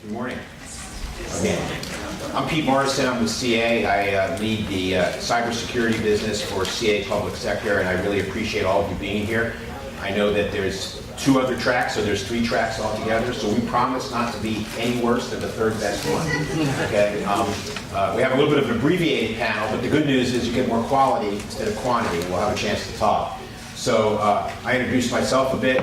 Good morning. Again, I'm Pete Morrison. I'm with CA. I lead the cybersecurity business for CA Public Sector, and I really appreciate all of you being here. I know that there's 2 other tracks, so there's 3 tracks altogether, so we promise not to be any worse than the 3rd best one. Okay? We have a little bit of an abbreviated panel, but the good news is you get more quality instead of quantity, and we'll have a chance to talk. So I introduced myself a bit.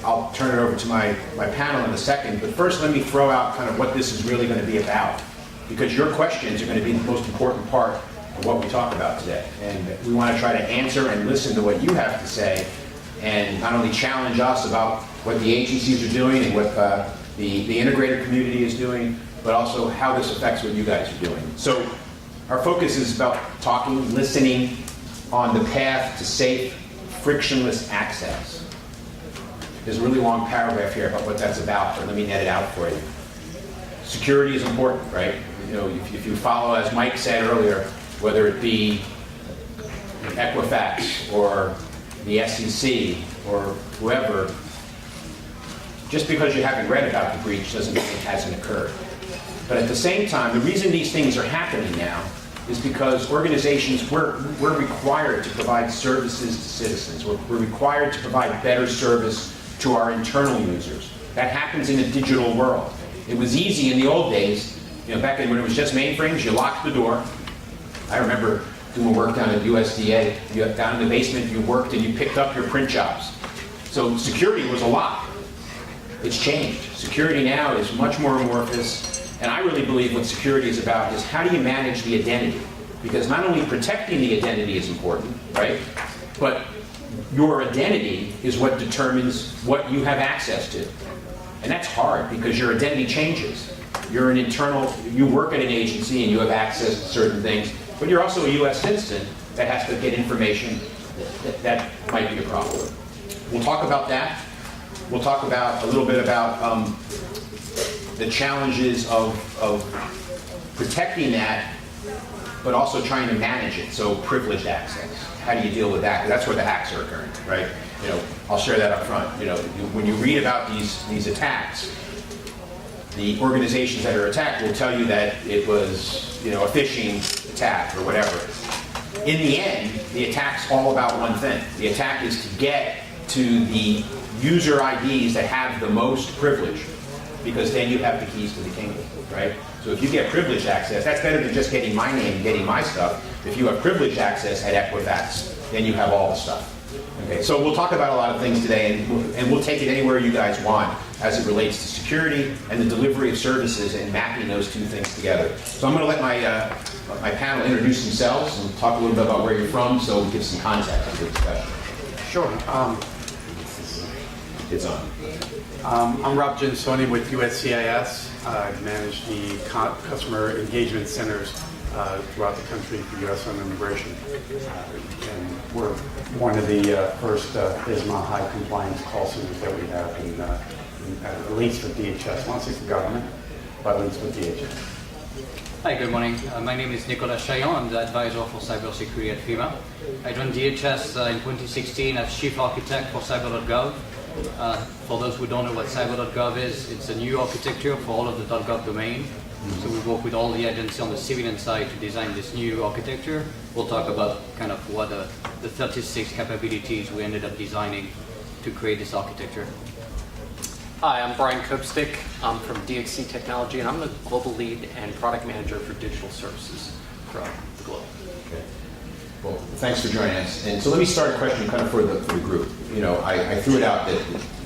I'll turn it over to my panel in a second, but first let me throw out kind of what this is really going to be about, because your questions are going to be the most important part of what we talk about today. And we want to try to answer and listen to what you have to say, and not only challenge us about what the agencies are doing and what the integrator community is doing, but also how this affects what you guys are doing. So our focus is about talking, listening on the path to safe, frictionless access. There's a really long paragraph here about what that's about, but let me net it out for you. Security is important, right? You know, if you follow, as Mike said earlier, whether it be Equifax or the SEC or whoever, just because you haven't read about the breach doesn't mean it hasn't occurred. But at the same time, the reason these things are happening now is because organizations, we're required to provide services to citizens. We're required to provide better service to our internal users. That happens in a digital world. It was easy in the old days, you know, back when it was just mainframes, you locked the door. I remember doing work down at USDA. Down in the basement, you worked and you picked up your print jobs. So security was a lot. It's changed. Security now is much more amorphous. And I really believe what security is about is how do you manage the identity? Because not only protecting the identity is important, right? But your identity is what determines what you have access to. And that's hard because your identity changes. You're an internal, you work at an agency and you have access to certain things, but you're also a US citizen that has to get information that might be a problem. We'll talk about that. We'll talk about a little bit about the challenges of protecting that, but also trying to manage it. So privileged access. How do you deal with that? That's where the hacks are occurring, right? You know, I'll share that up front. You know, when you read about these attacks, the organizations that are attacked will tell you that it was, you know, a phishing attack or whatever. In the end, the attack's all about one thing. The attack is to get to the user IDs that have the most privilege, because then you have the keys to the kingdom, right? So if you get privileged access, that's better than just getting my name and getting my stuff. If you have privileged access at Equifax, then you have all the stuff. Okay, so we'll talk about a lot of things today, and we'll take it anywhere you guys want as it relates to security and the delivery of services and mapping those 2 things together. So I'm going to let my panel introduce themselves and talk a little bit about where you're from, so we'll give some context to the discussion. Sure. It's on. I'm Rob Ginsoni with USCIS. I manage the customer engagement centers throughout the country for U.S. Home Immigration. And we're one of the first ISMA high compliance call centers that we have, at least with DHS. Not for government, but at least with DHS. Hi, good morning. My name is Nicolas Chaillon. I'm the advisor for cybersecurity at FEMA. I joined DHS in 2016 as chief architect for cyber.gov. For those who don't know what cyber.gov is, it's a new architecture for all of the .gov domain. So we work with all the agencies on the civilian side to design this new architecture. We'll talk about kind of what the 36 capabilities we ended up designing to create this architecture. Hi, I'm Brian Kopstick. I'm from DXC Technology, and I'm the global lead and product manager for digital services throughout the globe. Okay. Well, thanks for joining us. And so let me start a question kind of for the group. You know, I threw it out that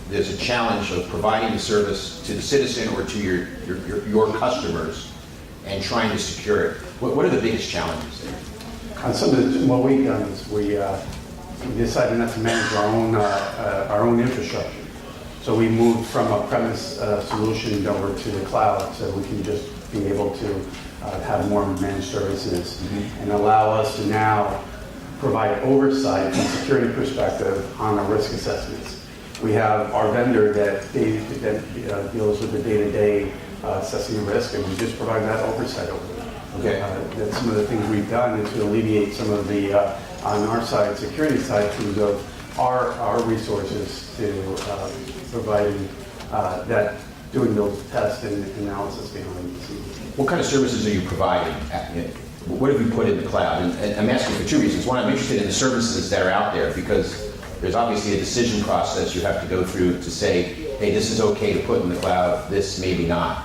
there's a challenge of providing the service to the citizen or to your customers and trying to secure it. What are the biggest challenges there? What we've done is we decided not to manage our own infrastructure. So we moved from a premise solution over to the cloud, so we can just be able to have more managed services and allow us to now provide oversight from a security perspective on our risk assessments. We have our vendor that deals with the day-to-day assessing the risk, and we just provide that oversight over there. Okay. That's some of the things we've done is to alleviate some of the, on our side, security side, in terms of our resources to providing that doing those tests and analysis behind the scenes. What kind of services are you providing? What have you put in the cloud? And I'm asking for two reasons. One, I'm interested in the services that are out there because there's obviously a decision process you have to go through to say, hey, this is okay to put in the cloud, this maybe not.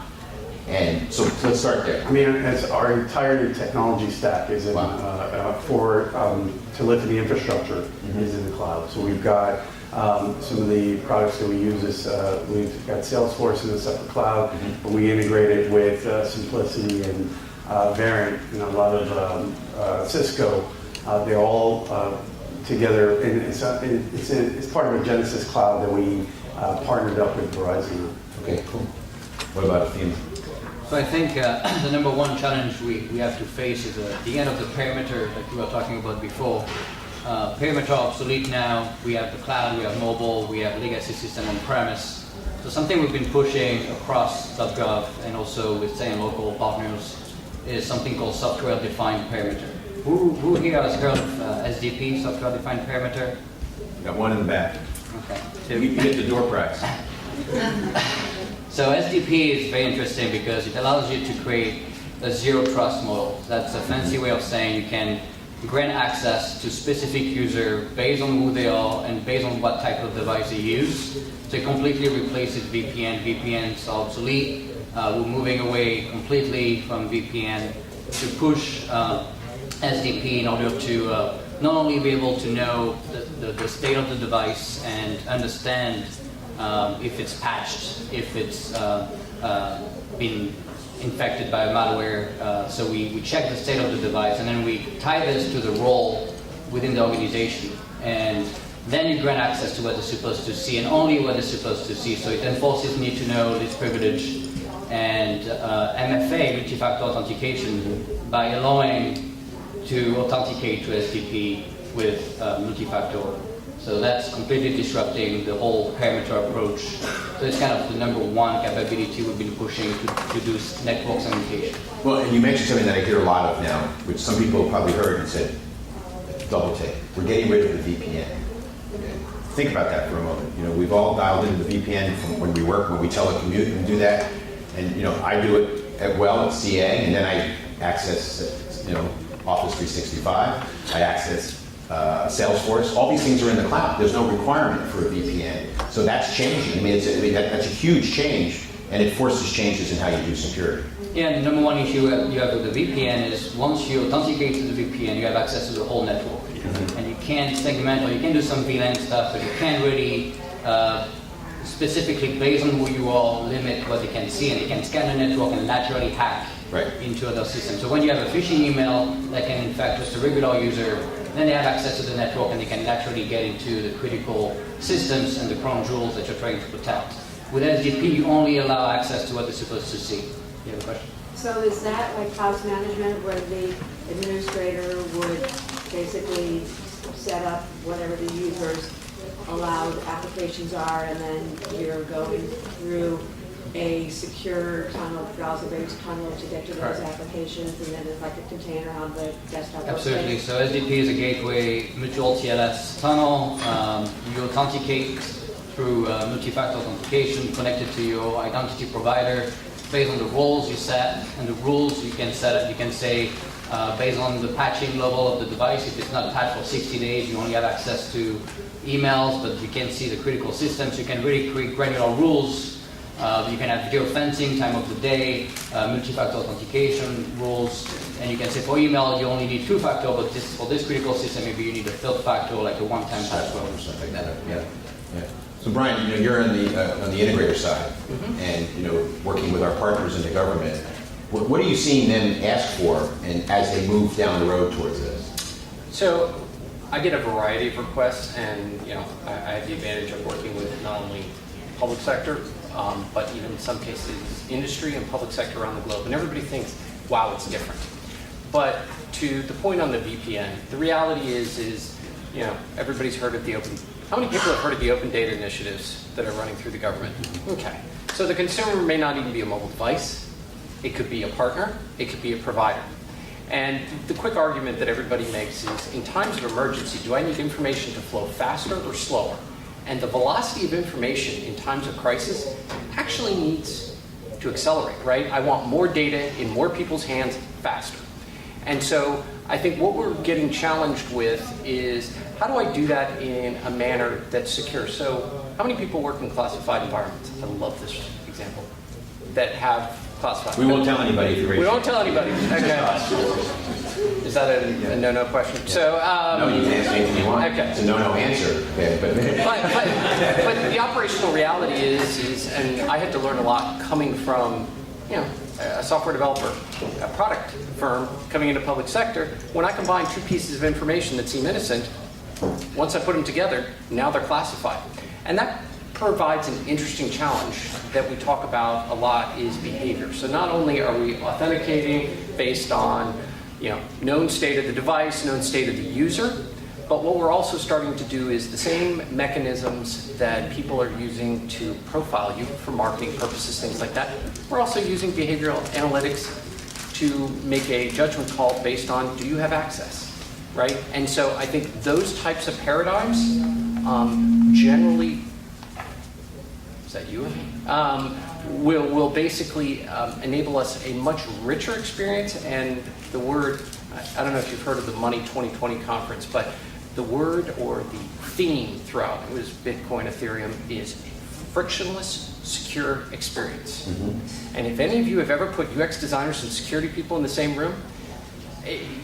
And so let's start there. I mean, as our entire technology stack is in, to lift the infrastructure is in the cloud. So we've got some of the products that we use is we've got Salesforce in a separate cloud, but we integrate it with Simplicity and Variant and a lot of Cisco. They're all together, and it's part of a Genesis cloud that we partnered up with Verizon. Okay, cool. What about FEMA? So I think the number one challenge we have to face is the end of the perimeter that we were talking about before. Perimeter are obsolete now. We have the cloud, we have mobile, we have legacy system on premise. So something we've been pushing across .gov and also with state and local partners is something called software-defined perimeter. Who here has heard of SDP, software-defined perimeter? Got one in the back. Okay. You get the door prize. So SDP is very interesting because it allows you to create a zero trust model. That's a fancy way of saying you can grant access to specific user based on who they are and based on what type of device they use. So it completely replaces VPN. VPNs are obsolete. We're moving away completely from VPN to push SDP in order to not only be able to know the state of the device and understand if it's patched, if it's been infected by a malware. So we check the state of the device and then we tie this to the role within the organization. And then you grant access to what they're supposed to see and only what they're supposed to see. So it enforces need to know, least privilege, and MFA, multi-factor authentication, by allowing to authenticate to SDP with multi-factor. So that's completely disrupting the whole perimeter approach. So it's kind of the number one capability we've been pushing to do network segmentation. Well, and you mentioned something that I hear a lot of now, which some people have probably heard and said, double take. We're getting rid of the VPN. Think about that for a moment. You know, we've all dialed into the VPN from when we work, when we telecommute and do that. And, you know, I do it at CA, and then I access, you know, Office 365. I access Salesforce. All these things are in the cloud. There's no requirement for a VPN. So that's changing. I mean, that's a huge change, and it forces changes in how you do security. Yeah, and the number one issue you have with the VPN is once you authenticate to the VPN, you have access to the whole network. And you can't segment, or you can do some VLAN stuff, but you can't really specifically, based on who you are, limit what they can see, and they can scan the network and laterally hack into other systems. So when you have a phishing email that can infect just a regular user, then they have access to the network and they can laterally get into the critical systems and the crown jewels that you're trying to protect. With SDP, you only allow access to what they're supposed to see. You have a question? So is that like house management where the administrator would basically set up whatever the user's allowed applications are, and then you're going through a secure tunnel, browser-based tunnel to get to those applications, and then it's like a container on the desktop? Absolutely. So SDP is a gateway, mutual TLS tunnel. You authenticate through multi-factor authentication connected to your identity provider based on the roles you set, and the rules you can set up. You can say based on the patching level of the device, if it's not patched for 60 days, you only have access to emails, but you can't see the critical systems. You can really create granular rules. You can have video fencing, time of the day, multi-factor authentication rules, and you can say for email you only need two-factor, but for this critical system maybe you need a third factor, like a one-time password or something like that. Yeah. So Brian, you know, you're on the integrator side, and you know, working with our partners in the government. What are you seeing them ask for, and as they move down the road towards this? So I get a variety of requests, and you know, I have the advantage of working with not only public sector, but even in some cases industry and public sector around the globe. And everybody thinks, wow, it's different. But to the point on the VPN, the reality is you know, everybody's heard of the open. How many people have heard of the open data initiatives that are running through the government? Okay. So the consumer may not even be a mobile device. It could be a partner. It could be a provider. And the quick argument that everybody makes is, in times of emergency, do I need information to flow faster or slower? And the velocity of information in times of crisis actually needs to accelerate, right? I want more data in more people's hands faster. And so I think what we're getting challenged with is, how do I do that in a manner that's secure? So how many people work in classified environments? I love this example. That have classified. We won't tell anybody if you raise We your won't tell anybody. Okay. Is that a no-no question? Yeah. So, No, you can ask anything you want. Okay. It's a no-no answer. Okay, but the operational reality is, and I had to learn a lot coming from, a software developer, a product firm coming into public sector. When I combine two pieces of information that seem innocent, once I put them together, now they're classified. And that provides an interesting challenge that we talk about a lot, is behavior. So not only are we authenticating based on known state of the device, known state of the user, but what we're also starting to do is the same mechanisms that people are using to profile you for marketing purposes, things like that. We're also using behavioral analytics to make a judgment call based on, do you have access, right? And so I think those types of paradigms generally, is that you or me? Will basically enable us a much richer experience. And the word, I don't know if you've heard of the Money 2020 conference, but the word or the theme throughout, it was Bitcoin, Ethereum, is frictionless, secure experience. Mm-hmm. And if any of you have ever put UX designers and security people in the same room,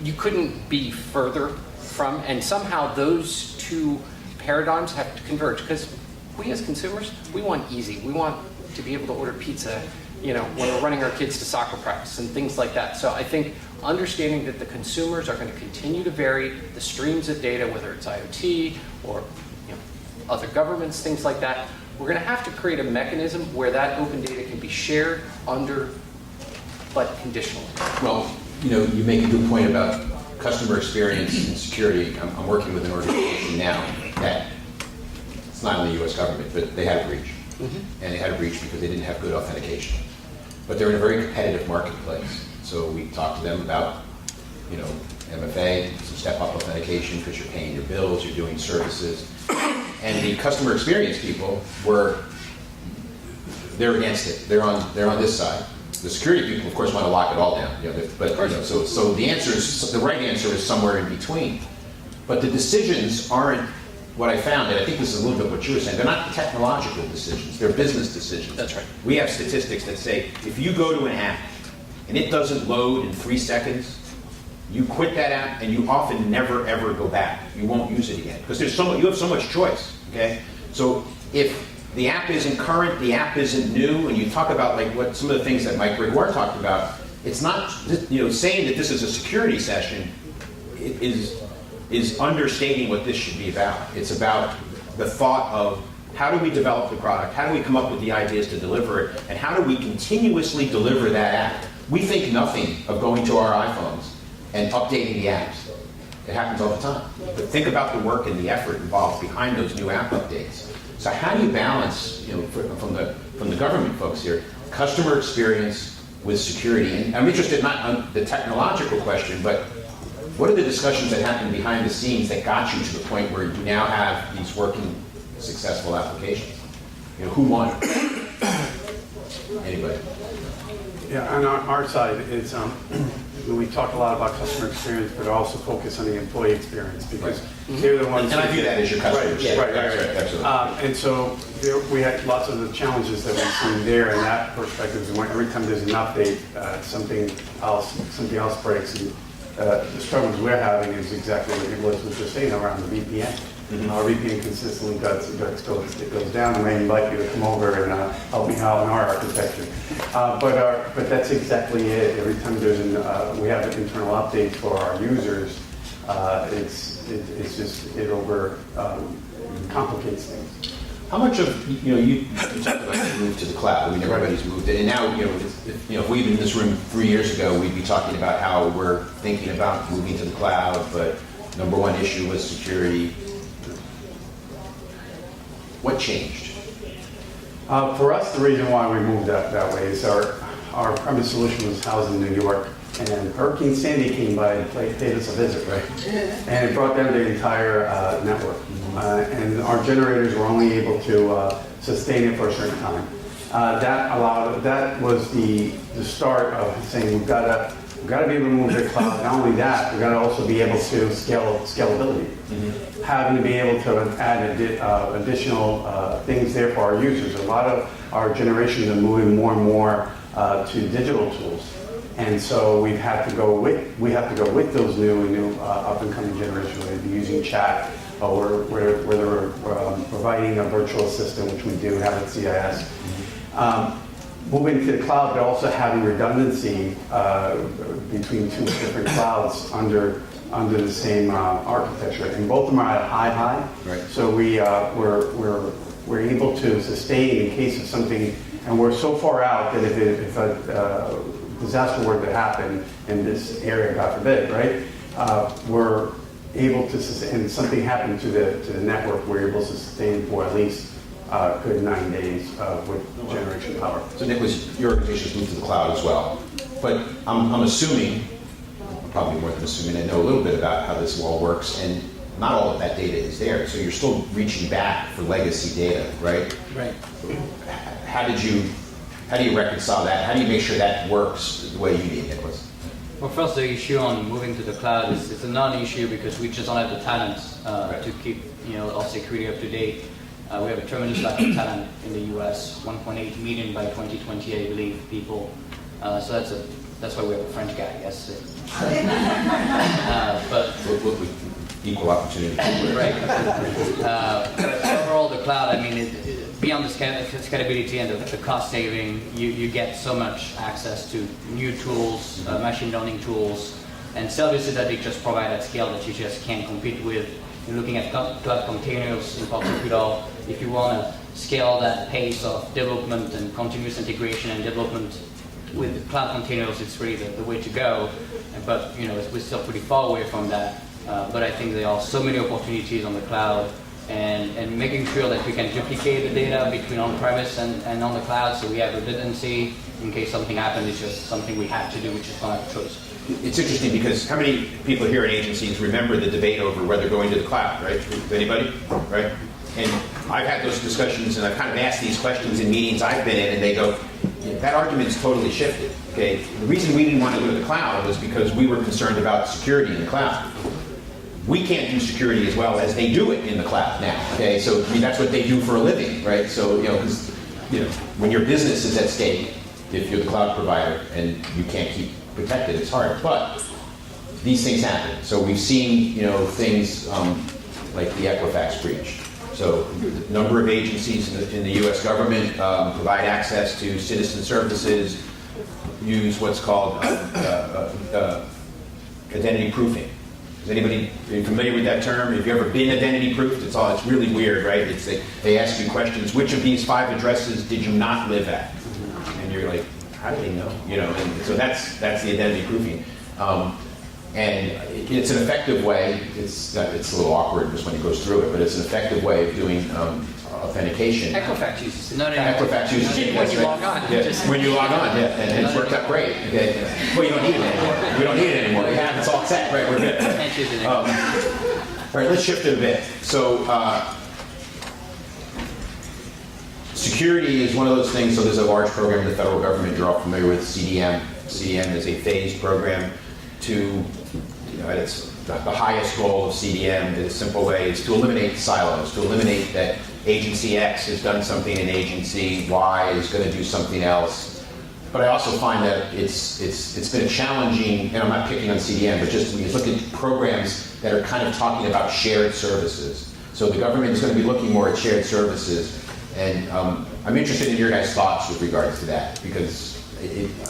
you couldn't be further from, and somehow those two paradigms have to converge, because we as consumers, we want easy. We want to be able to order pizza, when we're running our kids to soccer practice and things like that. So I think understanding that the consumers are going to continue to vary, the streams of data, whether it's IoT or other governments, things like that, we're going to have to create a mechanism where that open data can be shared but conditionally. Well, you make a good point about customer experience and security. I'm working with an organization now that, it's not in the US government, but they had a breach. Mm-hmm. And they had a breach because they didn't have good authentication. But they're in a very competitive marketplace. So we talked to them about, MFA, some step-up authentication, because you're paying your bills, you're doing services. And the customer experience people they're against it. They're on this side. The security people, of course, want to lock it all down. So the right answer is somewhere in between. But the decisions aren't what I found, and I think this is a little bit what you were saying. They're not technological decisions. They're business decisions. That's right. We have statistics that say if you go to an app and it doesn't load in 3 seconds, you quit that app and you often never ever go back. You won't use it again because you have so much choice. Okay, so if the app isn't current, the app isn't new, and you talk about what some of the things that Mike Gregoire talked about, it's not saying that this is a security session. It is understating what this should be about. It's about the thought of how do we develop the product, how do we come up with the ideas to deliver it, and how do we continuously deliver that app. We think nothing of going to our iPhones and updating the apps. It happens all the time. But think about the work and the effort involved behind those new app updates. So how do you balance, from the government folks here, customer experience with security? And I'm interested not on the technological question, but what are the discussions that happen behind the scenes that got you to the point where you now have these working, successful applications? Who won? Anybody? Yeah, on our side, it's we talk a lot about customer experience, but also focus on the employee experience because they're the ones. And I view that as your customers. Right, Yeah, right. Absolutely. And so we had lots of the challenges that we've seen there in that perspective. Is when every time there's an update, something else breaks. And the struggles we're having is exactly what Nicholas was just saying around the VPN. Mm-hmm. Our VPN consistently goes down, and I invite you to come over and help me out in our architecture. But that's exactly it. Every time there's we have an internal update for our users, it's just complicates things. How much of you talked about the move to the cloud? I mean, everybody's moved it, and now if we'd been in this room 3 years ago, we'd be talking about how we're thinking about moving to the cloud. But number one issue was security. What changed? For us, the reason why we moved that way is our premise solution was housed in New York, and Hurricane Sandy came by and paid us a visit, right? And it brought down the entire network. and our generators were only able to sustain it for a certain time. That was the start of saying we've got to be able to move to the cloud. Not only that, we've got to also be able to scalability. Having to be able to add additional things there for our users. A lot of our generations are moving more and more to digital tools, and so we have to go with those new up and coming generations. Whether they're using chat or where they're providing a virtual assistant, which we do have at CIS. Moving to the cloud, but also having redundancy between two different clouds under the same architecture, and both of them are at high. Right. So we're able to sustain in case of something, and we're so far out that if a disaster were to happen in this area, God forbid, right? We're able to sustain, and something happened to the network, we're able to sustain for at least a good 9 days with generation power. So Nicholas, your organization's moved to the cloud as well, but I'm assuming, probably more than assuming, I know a little bit about how this all works, and not all of that data is there, so you're still reaching back for legacy data, right? Right. How do you reconcile that? How do you make sure that works the way you need, Nicholas? Well, first, the issue on moving to the cloud is a non-issue because we just don't have the talent to keep our security up to date. We have a tremendous lack of talent in the U.S. 1.8 million by 2020, I believe, people. So that's why we have a French guy. Yes. But Equal opportunity. right. Overall, the cloud. I mean, beyond the scalability and the cost saving, you get so much access to new tools, machine learning tools, and services that they just provide at scale that you just can't compete with. You're looking at cloud containers in particular. If you want to scale that pace of development and continuous integration and development with cloud containers, it's really the way to go. But we're still pretty far away from that. But I think there are so many opportunities on the cloud, and making sure that we can duplicate the data between on-premise and on the cloud, so we have redundancy in case something happens. It's just something we have to do, we just don't have a choice. It's interesting because how many people here in agencies remember the debate over whether going to the cloud, right? Anybody? Right? And I've had those discussions, and I've kind of asked these questions in meetings I've been in, and they go, that argument's totally shifted. Okay, the reason we didn't want to go to the cloud was because we were concerned about security in the cloud. We can't do security as well as they do it in the cloud now. Okay, so that's what they do for a living, right? So because when your business is at stake, if you're the cloud provider and you can't keep protected, it's hard. But these things happen. So we've seen things like the Equifax breach. So the number of agencies in the U.S. government provide access to citizen services, use what's called identity proofing. Is anybody familiar with that term? Have you ever been identity proofed? It's really weird, right? They ask you questions. Which of these 5 addresses did you not live at? And you're like, how do they know? And so that's the identity proofing. And it's an effective way. It's a little awkward just when it goes through it, but it's an effective way of doing authentication. Equifax uses it. Equifax uses it. When you log on. Yeah, when you log on, yeah, and it's worked out great. Okay. Well, you don't need it anymore. We don't need it anymore. We have it's all set. Right, we're good. All right, let's shift it a bit. So, security is one of those things. So there's a large program in the federal government. You're all familiar with CDM. CDM is a phased program to, it's the highest goal of CDM in a simple way is to eliminate silos, to eliminate that agency X has done something and agency Y is going to do something else. But I also find that it's been a challenging, and I'm not picking on CDM, but just when you look at programs that are kind of talking about shared services. So the government is going to be looking more at shared services, and I'm interested in your guys' thoughts with regards to that, because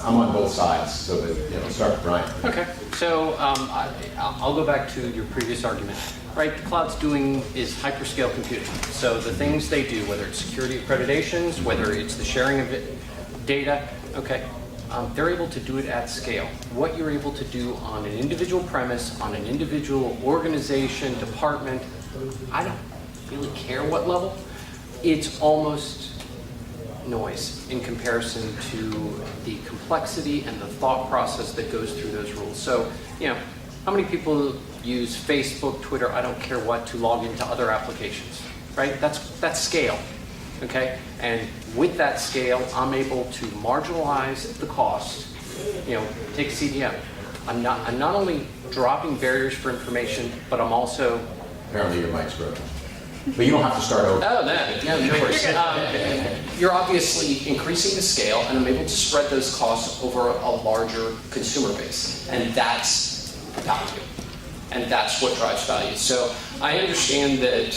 I'm on both sides. So, but, start with Brian. Okay, so I'll go back to your previous argument. Right, the cloud's doing is hyperscale computing. So the things they do, whether it's security accreditations, whether it's the sharing of data, okay, they're able to do it at scale. What you're able to do on an individual premise, on an individual organization, department, I don't really care what level. It's almost noise in comparison to the complexity and the thought process that goes through those rules. So, How many people use Facebook, Twitter, I don't care what, to log into other applications, right? That's scale, okay? And with that scale, I'm able to marginalize the cost. You know, take CDM. I'm not only dropping barriers for information, but I'm also... Apparently your mic's broken. But you don't have to start over. Oh, no worries. You're obviously increasing the scale, and I'm able to spread those costs over a larger consumer base. And that's value. And that's what drives value. So I understand that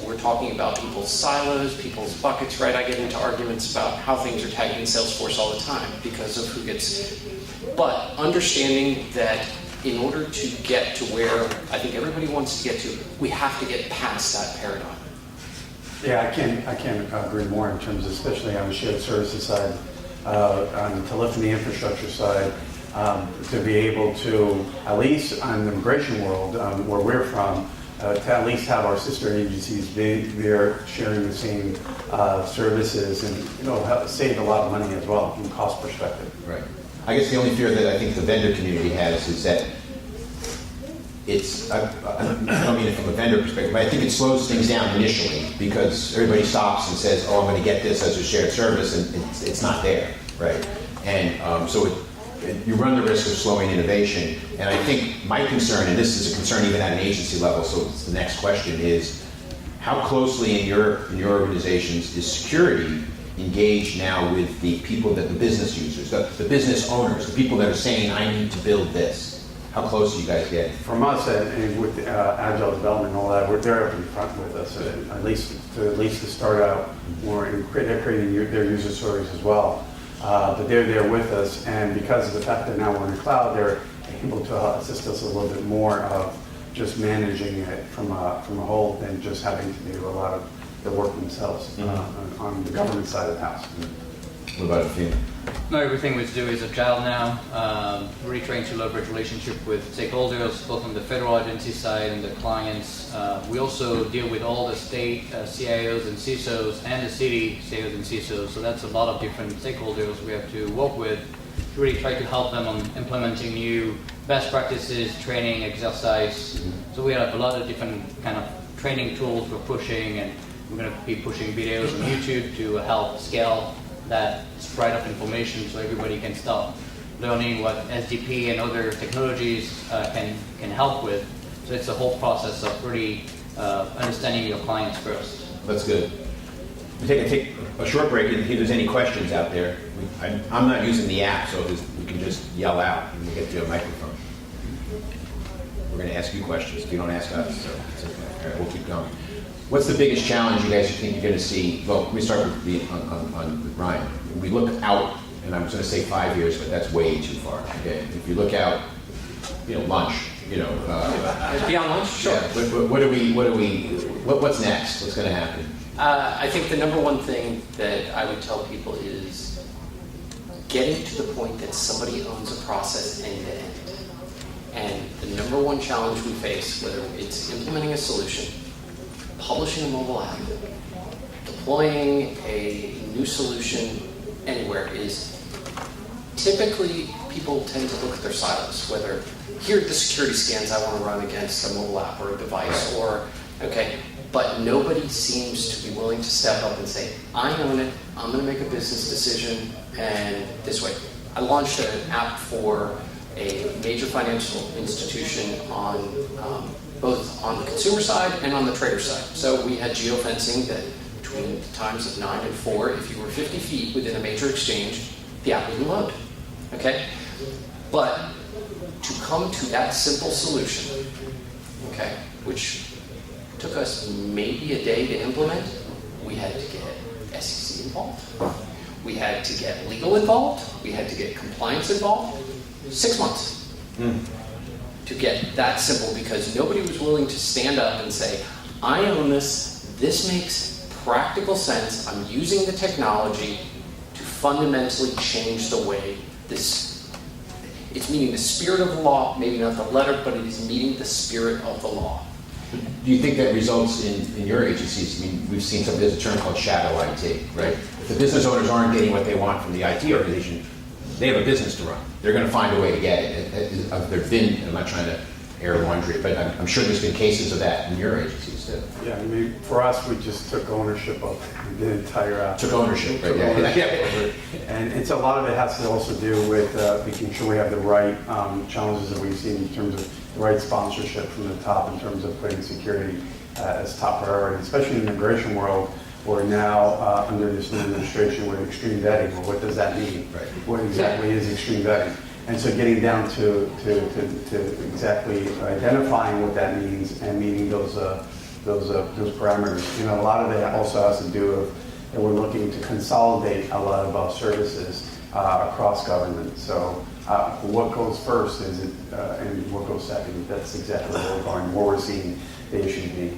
we're talking about people's silos, people's buckets, right? I get into arguments about how things are tagged in Salesforce all the time because of who gets... But understanding that in order to get to where I think everybody wants to get to, we have to get past that paradigm. Yeah, I can't agree more in terms of, especially on the shared services side, on the telephony infrastructure side, to be able to, at least on the immigration world, where we're from, to at least have our sister agencies, they're sharing the same services and save a lot of money as well from a cost perspective. Right. I guess the only fear that I think the vendor community has is that I don't mean it from a vendor perspective, but I think it slows things down initially because everybody stops and says, oh, I'm going to get this as a shared service, and it's not there, right? And so you run the risk of slowing innovation. And I think my concern, and this is a concern even at an agency level, so it's the next question is, how closely in your organizations is security engaged now with the people that the business users, the business owners, the people that are saying, I need to build this? How close do you guys get? From us, and with agile development and all that, they're up in front with us, at least to start out. They're creating their user stories as well, but they're there with us, and because of the fact that now we're in the cloud, they're able to assist us a little bit more of just managing it from a whole than just having to do a lot of the work themselves on the government side of the house. What about Athena? No, everything we do is agile now. Really trying to leverage relationship with stakeholders, both on the federal agency side and the clients. We also deal with all the state CIOs and CISOs and the city CIOs and CISOs. So that's a lot of different stakeholders we have to work with to really try to help them on implementing new best practices, training, exercise. So we have a lot of different kind of training tools we're pushing, and we're going to be pushing videos on YouTube to help scale that spread of information so everybody can start learning what SDP and other technologies can help with. So it's a whole process of really understanding your clients first. That's good. We take a short break, and if there's any questions out there, I'm not using the app, so we can just yell out and we'll get you a microphone. We're going to ask you questions if you don't ask us, so it's okay. All right, we'll keep going. What's the biggest challenge you guys think you're going to see? Well, let me start with Ryan. When we look out, and I was going to say 5 years, but that's way too far. Okay, if you look out, lunch, beyond lunch, sure. Yeah, what's next? What's going to happen? I think the number one thing that I would tell people is getting to the point that somebody owns a process end to end. And the number one challenge we face, whether it's implementing a solution, publishing a mobile app, deploying a new solution anywhere, is typically people tend to look at their silos, whether here are the security scans I want to run against a mobile app or a device, but nobody seems to be willing to step up and say, I own it, I'm going to make a business decision, and this way. I launched an app for a major financial institution on both on the consumer side and on the trader side. So we had geofencing that between the times of 9 and 4, if you were 50 feet within a major exchange, the app wouldn't load. Okay? But to come to that simple solution, okay, which took us maybe a day to implement, we had to get SEC involved. We had to get legal involved. We had to get compliance involved. 6 months to get that simple, because nobody was willing to stand up and say, I own this, this makes practical sense, I'm using the technology to fundamentally change the way it's meeting the spirit of the law, maybe not the letter, but it is meeting the spirit of the law. Do you think that results in your agencies? I mean, we've seen there's a term called shadow IT, right? If the business owners aren't getting what they want from the IT organization, they have a business to run. They're going to find a way to get it. I'm not trying to air laundry it, but I'm sure there's been cases of that in your agencies too. Yeah, I mean, for us, we just took ownership of the entire. Took ownership, right? took Yeah. ownership of it. And it's a lot of it has to also do with making sure we have the right challenges that we've seen in terms of the right sponsorship from the top in terms of putting security as top priority, especially in the immigration world. We're now under this new administration with extreme vetting. Well, what does that mean? Right. What exactly is extreme vetting? And so getting down to exactly identifying what that means and meeting those parameters. You know, a lot of it also has to do with that we're looking to consolidate a lot of our services across government. So what goes first is it, and what goes second? That's exactly where we're going, where we're seeing the issue be.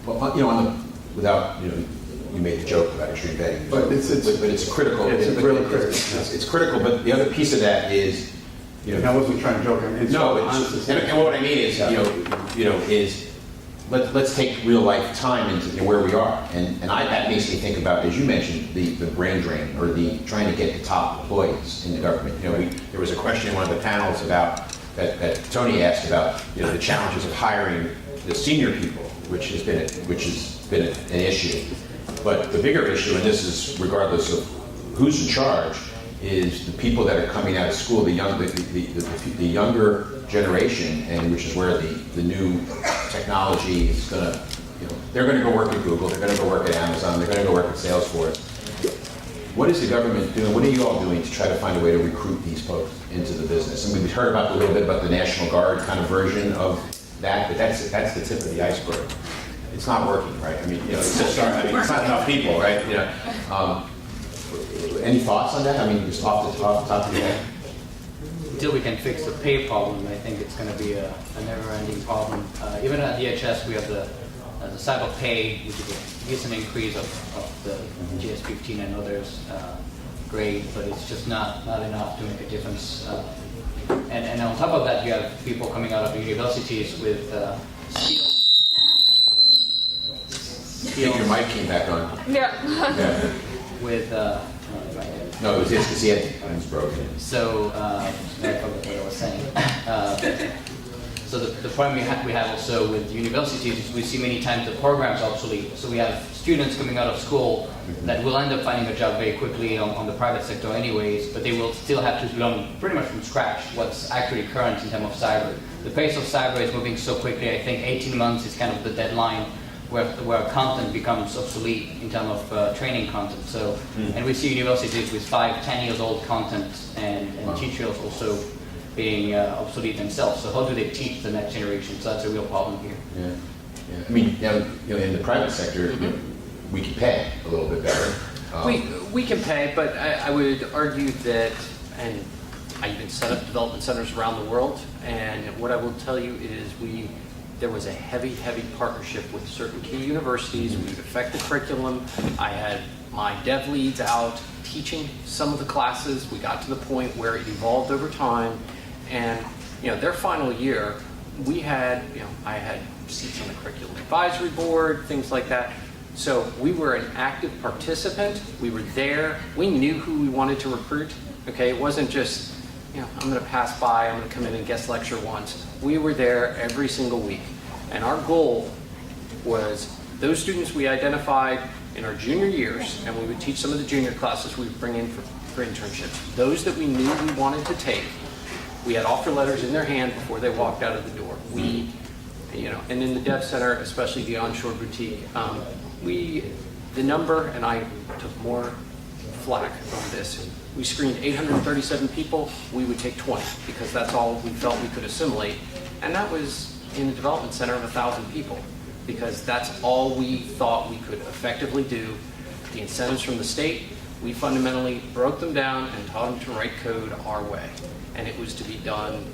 Well, you know, without, you know, you made the joke about extreme vetting, But it's critical. It's really critical. It's critical, but the other piece of that is, you know. And I wasn't trying to joke. I mean, it's No, honest. and what I mean is, is let's take real life time into where we are, and that makes me think about, as you mentioned, the brain drain or the trying to get the top employees in the government. You know, there was a question in one of the panels about that Tony asked about, you know, the challenges of hiring the senior people, which has been an issue. But the bigger issue, and this is regardless of who's in charge, is the people that are coming out of school, the younger generation, and which is where the new technology is going to, you know, they're going to go work at Google, they're going to go work at Amazon, they're going to go work at Salesforce. What is the government doing? What are you all doing to try to find a way to recruit these folks into the business? And we've heard about a little bit about the National Guard kind of version of that, but that's the tip of the iceberg. It's not working, right? I mean, you know, it's just it's not enough people, right? You know, any thoughts on that? I mean, just off the top of your head. Until we can fix the pay problem, I think it's going to be a never-ending problem. Even at DHS, we have the cyber pay, which is a decent increase of the GS-15 and others grade, but it's just not enough to make a difference. And on top of that, you have people coming out of the universities with skills. I think your mic came back on. Yeah. With no, it was his because it was broken. So I forgot what I was saying. So the problem we have also with universities is we see many times the programs are obsolete. So we have students coming out of school that will end up finding a job very quickly on the private sector anyways, but they will still have to learn pretty much from scratch what's actually current in terms of cyber. The pace of cyber is moving so quickly. I think 18 months is kind of the deadline where content becomes obsolete in terms of training content. So, and we see universities with 5-10 years old content and teachers also being obsolete themselves. So how do they teach the next generation? So that's a real problem here. Yeah. I mean, you know, in the private sector, you know, we can pay a little bit better. We can pay, but I would argue that, and I even set up development centers around the world, and what I will tell you is there was a heavy partnership with certain key universities. We would affect the curriculum. I had my dev leads out teaching some of the classes. We got to the point where it evolved over time, and you know, their final year, we had, you know, I had seats on the curriculum advisory board, things like that. So we were an active participant. We were there. We knew who we wanted to recruit. Okay, it wasn't just, you know, I'm going to pass by, I'm going to come in and guest lecture once. We were there every single week. And our goal was those students we identified in our junior years, and we would teach some of the junior classes we would bring in for internships. Those that we knew we wanted to take, we had offer letters in their hand before they walked out of the door. We, you know, and in the Dev Center, especially the onshore boutique, the number, and I took more flack on this, we screened 837 people, we would take 20 because that's all we felt we could assimilate. And that was in a development center of 1,000 people because that's all we thought we could effectively do. The incentives from the state, we fundamentally broke them down and taught them to write code our way. And it was to be done,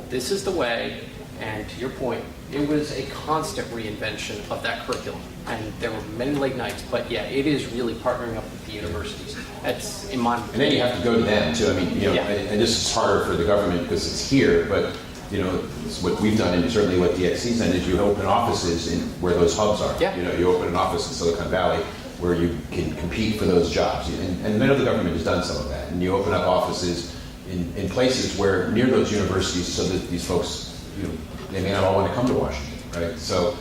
this is the way, and to your point, it was a constant reinvention of that curriculum. And there were many late nights, but yeah, it is really partnering up with the universities. That's in my... And then you have to go to them too. I mean, you know, Yeah. and this is harder for the government because it's here, but you know, it's what we've done, and certainly what DXC's done, is you open offices in where those hubs are. Yeah. You know, you open an office in Silicon Valley where you can compete for those jobs. And I know the government has done some of that. And you open up offices in places where, near those universities, so that these folks they may not all want to come to Washington, right? So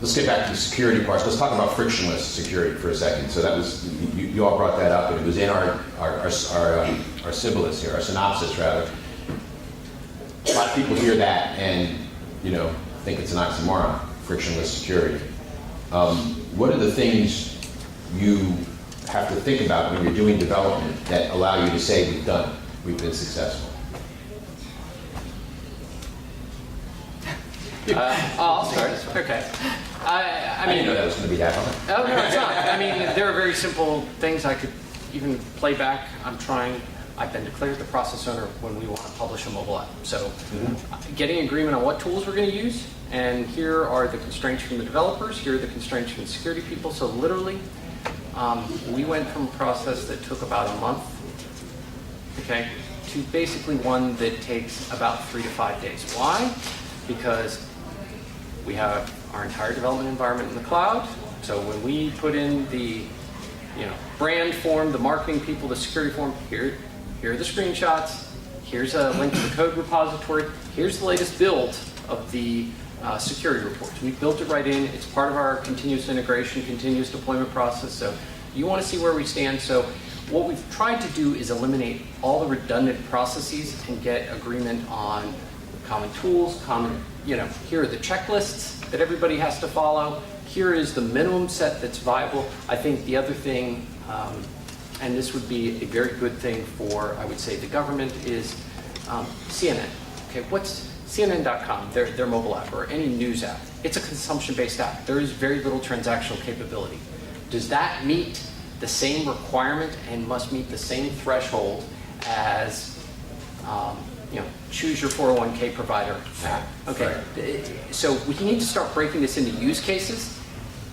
let's get back to the security parts. Let's talk about frictionless security for a second. So that was, you all brought that up, and it was in our syllabus here, our synopsis rather. A lot of people hear that and think it's an oxymoron, frictionless security. What are the things you have to think about when you're doing development that allow you to say we've been successful? I'll start. Okay. I didn't know that was going to be happening. Oh, no, it's not. I mean, there are very simple things I could even play back. I've been declared the process owner when we want to publish a mobile app. So getting agreement on what tools we're going to use, and here are the constraints from the developers, here are the constraints from the security people. So literally, we went from a process that took about a month, okay, to basically one that takes about 3 to 5 days. Why? Because we have our entire development environment in the cloud. So when we put in the brand form, the marketing people, the security form, here are the screenshots, here's a link to the code repository, here's the latest build of the security reports. We built it right in. It's part of our continuous integration, continuous deployment process. So you want to see where we stand. So what we've tried to do is eliminate all the redundant processes and get agreement on common tools, here are the checklists that everybody has to follow. Here is the minimum set that's viable. I think the other thing, and this would be a very good thing for, I would say, the government, is CNN. Okay, what's CNN.com, their mobile app, or any news app? It's a consumption-based app. There is very little transactional capability. Does that meet the same requirement and must meet the same threshold as choose your 401k provider app? Okay, so we need to start breaking this into use cases.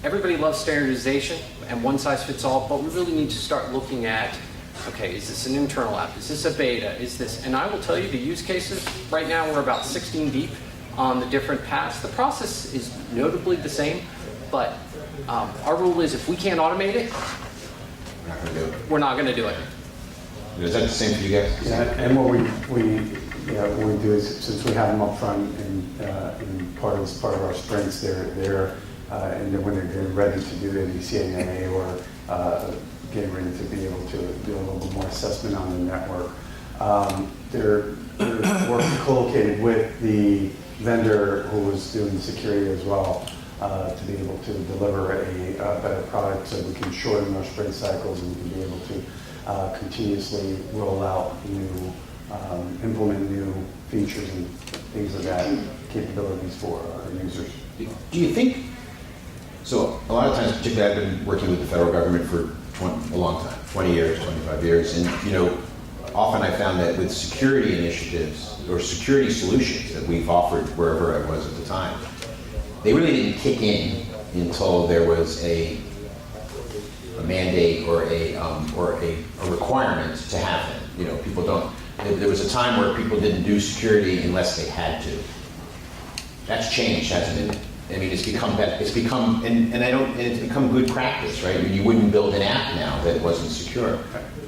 Everybody loves standardization and one size fits all, but we really need to start looking at, okay, is this an internal app? Is this a beta? Is this, and I will tell you the use cases, right now we're about 16 deep on the different paths. The process is notably the same, but our rule is if we can't automate it, we're not going to do it. Is that the same for you guys? Yeah, and what we do is, since we have them up front and part of our sprints, they're and then when they're getting ready to do the CNA or getting ready to be able to do a little bit more assessment on the network, they're working co-located with the vendor who is doing security as well to be able to deliver a better product, so we can shorten our sprint cycles and we can be able to continuously roll out implement new features and things like that, capabilities for our users. Do you think, so a lot of times, particularly I've been working with the federal government for a long time, 20 years, 25 years, and often I found that with security initiatives or security solutions that we've offered wherever I was at the time, they really didn't kick in until there was a mandate or a requirement to have it. People don't. There was a time where people didn't do security unless they had to. That's changed, hasn't it? I mean, it's become good practice, right? I mean, you wouldn't build an app now that wasn't secure.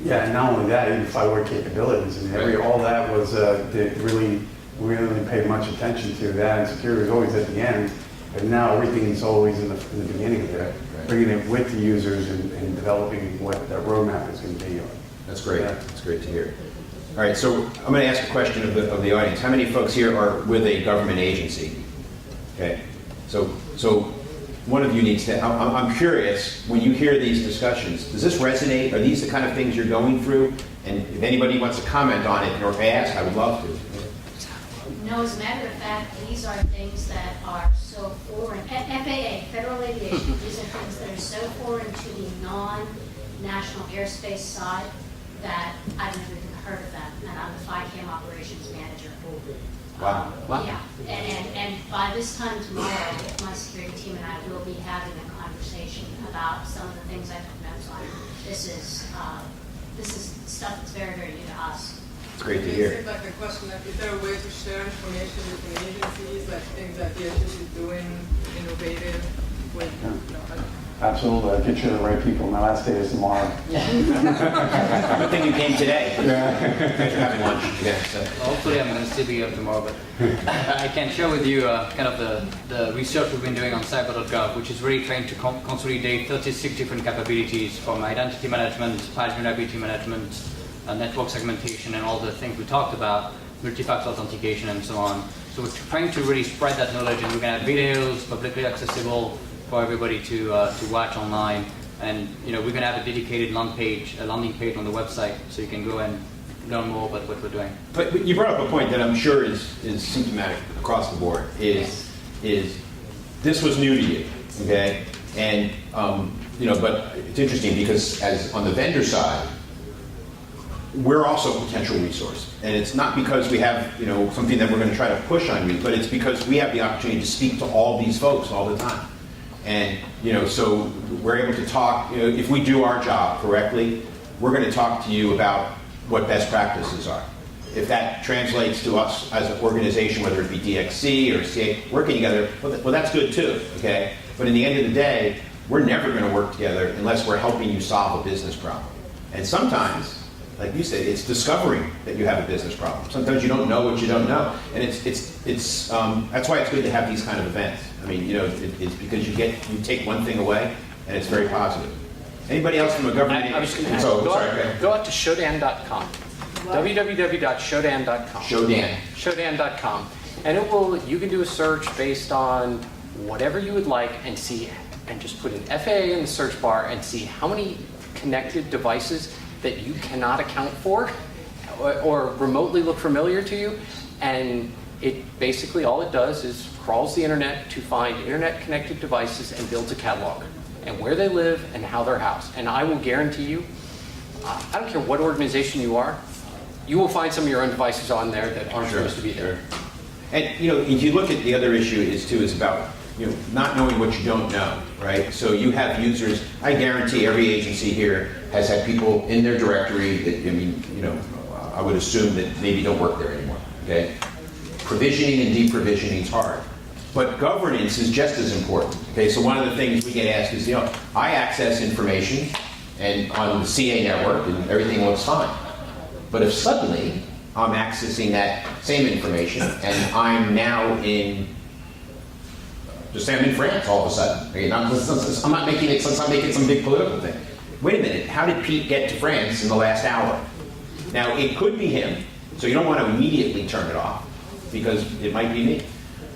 Yeah, and not only that, even firewall capabilities and all that was we really paid much attention to that, and security was always at the end. And now everything is always in the beginning of it, bringing it with the users and developing what that roadmap is going to be. That's great. Yeah. That's great to hear. All right, so I'm going to ask a question of the audience. How many folks here are with a government agency? Okay, so one of you needs to. I'm curious, when you hear these discussions, does this resonate? Are these the kind of things you're going through? And if anybody wants to comment on it or ask, I would love to. No, as a matter of fact, these are things that are so foreign. FAA, Federal Aviation, these are things that are so foreign to the non-national airspace side that I've never even heard of them. And I'm the FICAM operations manager. Wow. Yeah, and by this time tomorrow, my security team and I will be having a conversation about some of the things I took notes on. This is stuff that's very, very new to us. It's great to hear. It's like a question, like, is there a way to share information between agencies, like things that the agency is doing innovative with, Absolutely, I'll get you the right people. My last day is tomorrow. Good thing you came today. Yeah. Thanks for having lunch. Yeah, so. Hopefully I'm going to still be here tomorrow, but I can share with you kind of the research we've been doing on cyber.gov, which is really trying to consolidate 36 different capabilities from identity management, page reliability management, network segmentation, and all the things we talked about, multi-factor authentication and so on. So we're trying to really spread that knowledge, and we're going to have videos publicly accessible for everybody to watch online. And we're going to have a dedicated landing page on the website, so you can go and learn more about what we're doing. But you brought up a point that I'm sure is symptomatic across the board. Is this was new to you, okay? And but it's interesting because as on the vendor side, we're also a potential resource, and it's not because we have something that we're going to try to push on you, but it's because we have the opportunity to speak to all these folks all the time, and so we're able to talk. If we do our job correctly, we're going to talk to you about what best practices are. If that translates to us as an organization, whether it be DXC or CA working together, well, that's good too, okay? But in the end of the day, we're never going to work together unless we're helping you solve a business problem. And sometimes, like you said, it's discovering that you have a business problem. Sometimes you don't know what you don't know, and it's that's why it's good to have these kind of events. I mean, it's because you take one thing away, and it's very positive. Anybody else from a government? I was going to ask, go out to shodan.com, www.shodan.com. Shodan.com, and you can do a search based on whatever you would like and see, and just put in FAA in the search bar and see how many connected devices that you cannot account for or remotely look familiar to you, and it basically all it does is crawls the internet to find internet connected devices and builds a catalog and where they live and how they're housed. And I will guarantee you, I don't care what organization you are, you will find some of your own devices on there that aren't supposed to be there. And if you look at the other issue is about not knowing what you don't know, right? So you have users. I guarantee every agency here has had people in their directory that I would assume that maybe don't work there anymore. Okay, provisioning and deprovisioning is hard, but governance is just as important. Okay, so one of the things we get asked is, I access information and on the CA network and everything looks fine, but if suddenly I'm accessing that same information and I'm now in just say I'm in France all of a sudden. Okay, I'm not making it some big political thing. Wait a minute, how did Pete get to France in the last hour? Now, it could be him, so you don't want to immediately turn it off, because it might be me.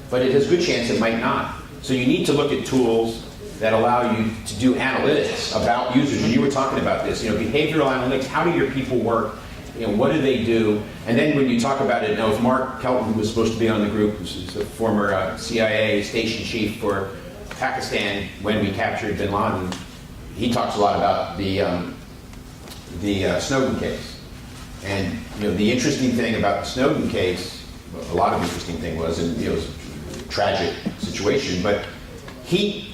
But it has a good chance it might not. So you need to look at tools that allow you to do analytics about users. And you were talking about this, behavioral analytics, how do your people work? What do they do? And then when you talk about it, now if Mark Kelton, who was supposed to be on the group, who's the former CIA station chief for Pakistan when we captured bin Laden, he talks a lot about the Snowden case. And the interesting thing about the Snowden case, a lot of interesting thing was, and it was a tragic situation, but he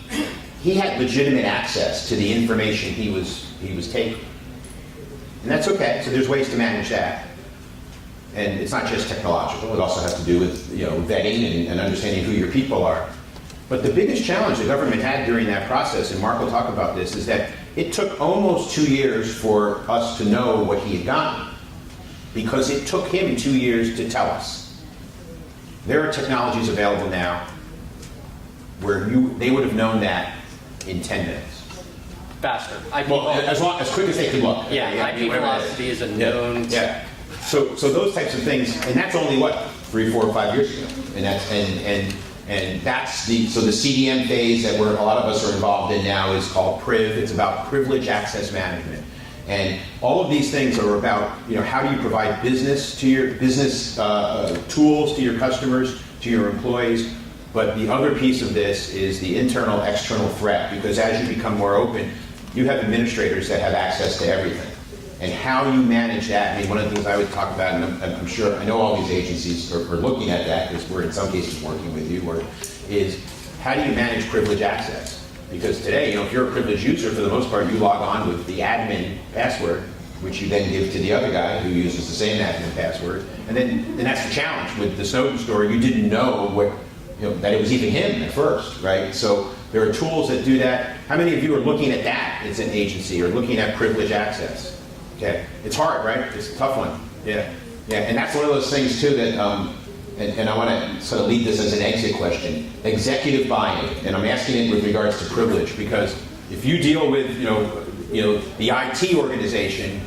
had legitimate access to the information he was taking. And that's okay, so there's ways to manage that. And it's not just technological, it also has to do with vetting and understanding who your people are. But the biggest challenge the government had during that process, and Mark will talk about this, is that it took almost 2 years for us to know what he had gotten, because it took him 2 years to tell us. There are technologies available now where they would have known that in 10 minutes. Faster. As quick as they could look. IP velocity is a known. Yeah. So those types of things, and that's only 3, 4, 5 years ago, and that's the CDM phase that a lot of us are involved in now is called PRIV. It's about privilege access management, and all of these things are about how do you provide business tools to your customers, to your employees. But the other piece of this is the internal external threat, because as you become more open, you have administrators that have access to everything. And how you manage that, one of the things I would talk about, and I'm sure, I know all these agencies are looking at that, because we're in some cases working with you, is how do you manage privilege access? Because today, if you're a privileged user, for the most part, you log on with the admin password, which you then give to the other guy who uses the same admin password. And that's the challenge with the Snowden story. You didn't know that it was even him at first, right? So There are tools that do that. How many of you are looking at that as an agency or looking at privilege access? Okay, it's hard, right? It's a tough one. Yeah, yeah, and that's one of those things too that, and I want to sort of lead this as an exit question. Executive buy-in, and I'm asking it with regards to privilege because if you deal with, you know, the IT organization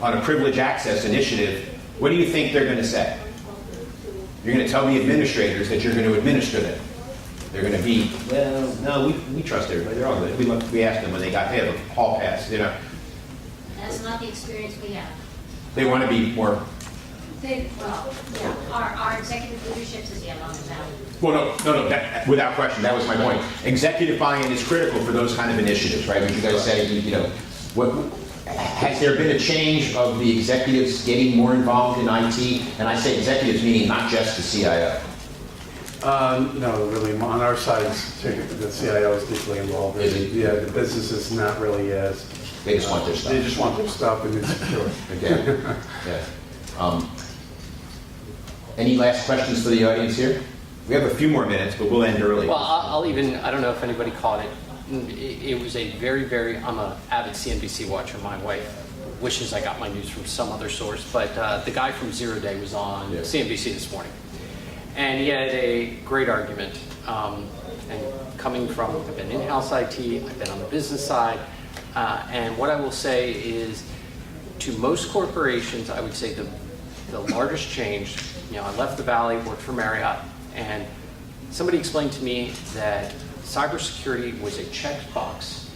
on a privilege access initiative, what do you think they're going to say? You're going to tell the administrators that you're going to administer them. They're going to be, well, no, we trust everybody. They're all good. We asked them when they have a hall pass, you know. That's not the experience we have. They want to be more. Well, yeah, our executive leadership says, yeah, long as that. Well, no, that, without question, that was my point. Executive buy-in is critical for those kind of initiatives, right? Would you guys say, you know, has there been a change of the executives getting more involved in IT? And I say executives meaning not just the CIO. No, really, on our side, the CIO is deeply involved. Is it? Yeah, the business is not really as... They just want their stuff. They just want their stuff and it's secure. Okay. Yeah. Any last questions for the audience here? We have a few more minutes, but we'll end early. Well, I'll even, I don't know if anybody caught it. It was a very, I'm an avid CNBC watcher. My wife wishes I got my news from some other source, but the guy from Zero Day was on CNBC this morning. And he had a great argument. And coming from, I've been in-house IT, I've been on the business side, and what I will say is, to most corporations, I would say the largest change, you know, I left the Valley, worked for Marriott, and somebody explained to me that cybersecurity was a checkbox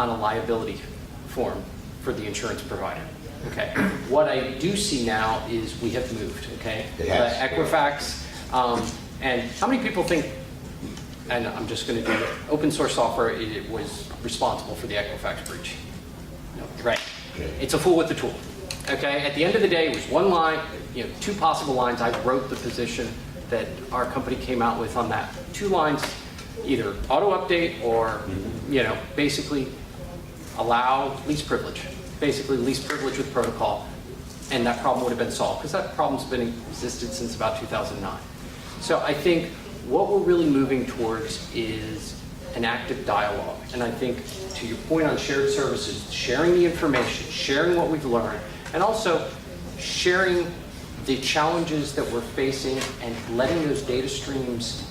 on a liability form for the insurance provider. Okay. What I do see now is we have moved. Okay. Equifax, and how many people think? And I'm just going to do it. Open source software it was responsible for the Equifax breach. No, right. It's a fool with the tool. Okay. At the end of the day, it was one line. You know, two possible lines. I wrote the position that our company came out with on that. 2 lines. Either auto update or, you know, basically allow least privilege. Basically least privilege with protocol, and that problem would have been solved because that problem's been existed since about 2009. So I think what we're really moving towards is an active dialogue. And I think to your point on shared services, sharing the information, sharing what we've learned, and also sharing the challenges that we're facing and letting those data streams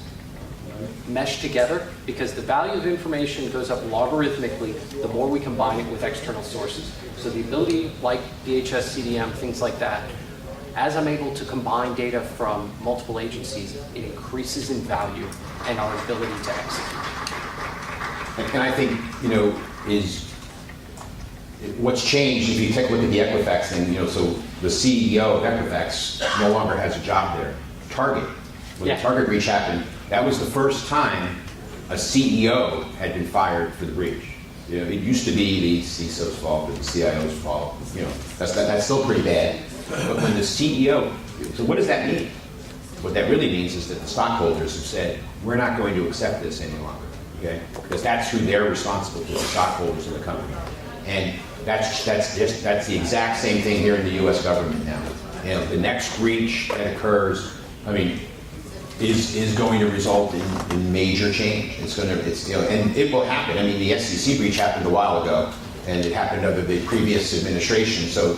mesh together, because the value of information goes up logarithmically the more we combine it with external sources. So the ability, like DHS, CDM, things like that, as I'm able to combine data from multiple agencies, it increases in value and our ability to execute. And I think, you know, is what's changed, if you take a look at the Equifax thing, you know, so the CEO of Equifax no longer has a job there. Target, when the Target breach happened, that was the first time a CEO had been fired for the breach. You know, it used to be the CISO's fault or the CIO's fault. You know, that's still pretty bad. But when the CEO, so what does that mean? What that really means is that the stockholders have said, we're not going to accept this any longer, okay? Because that's who they're responsible to, the stockholders of the company. And that's the exact same thing here in the U.S. government now. You know, the next breach that occurs, I mean, is going to result in major change. You know, and it will happen. I mean, the SEC breach happened a while ago, and it happened under the previous administration. So,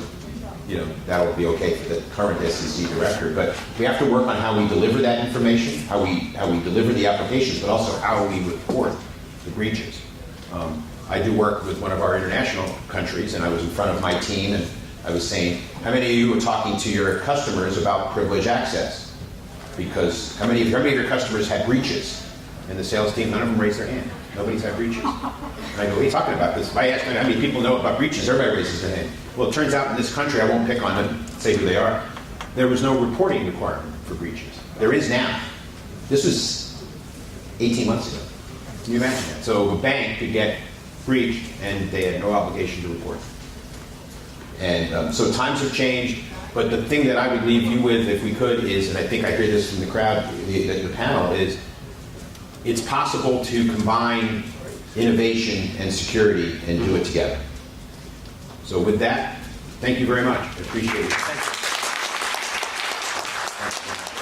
you know, that will be okay for the current SEC director. But we have to work on how we deliver that information, how we deliver the applications, but also how we report the breaches. I do work with one of our international countries, and I was in front of my team, and I was saying, how many of you are talking to your customers about privilege access? Because how many of your customers had breaches? And the sales team, none of them raised their hand. Nobody's had breaches. And I go, what are you talking about? This? If I ask them how many people know about breaches, everybody raises their hand. Well, it turns out in this country, I won't pick on them, say who they are, there was no reporting requirement for breaches. There is now. This was 18 months ago. Can you imagine that? So a bank could get breached and they had no obligation to report. And so times have changed. But the thing that I would leave you with, if we could, is, and I think I hear this from the crowd, the panel, is it's possible to combine innovation and security and do it together. So with that, thank you very much. I appreciate it. Thank you.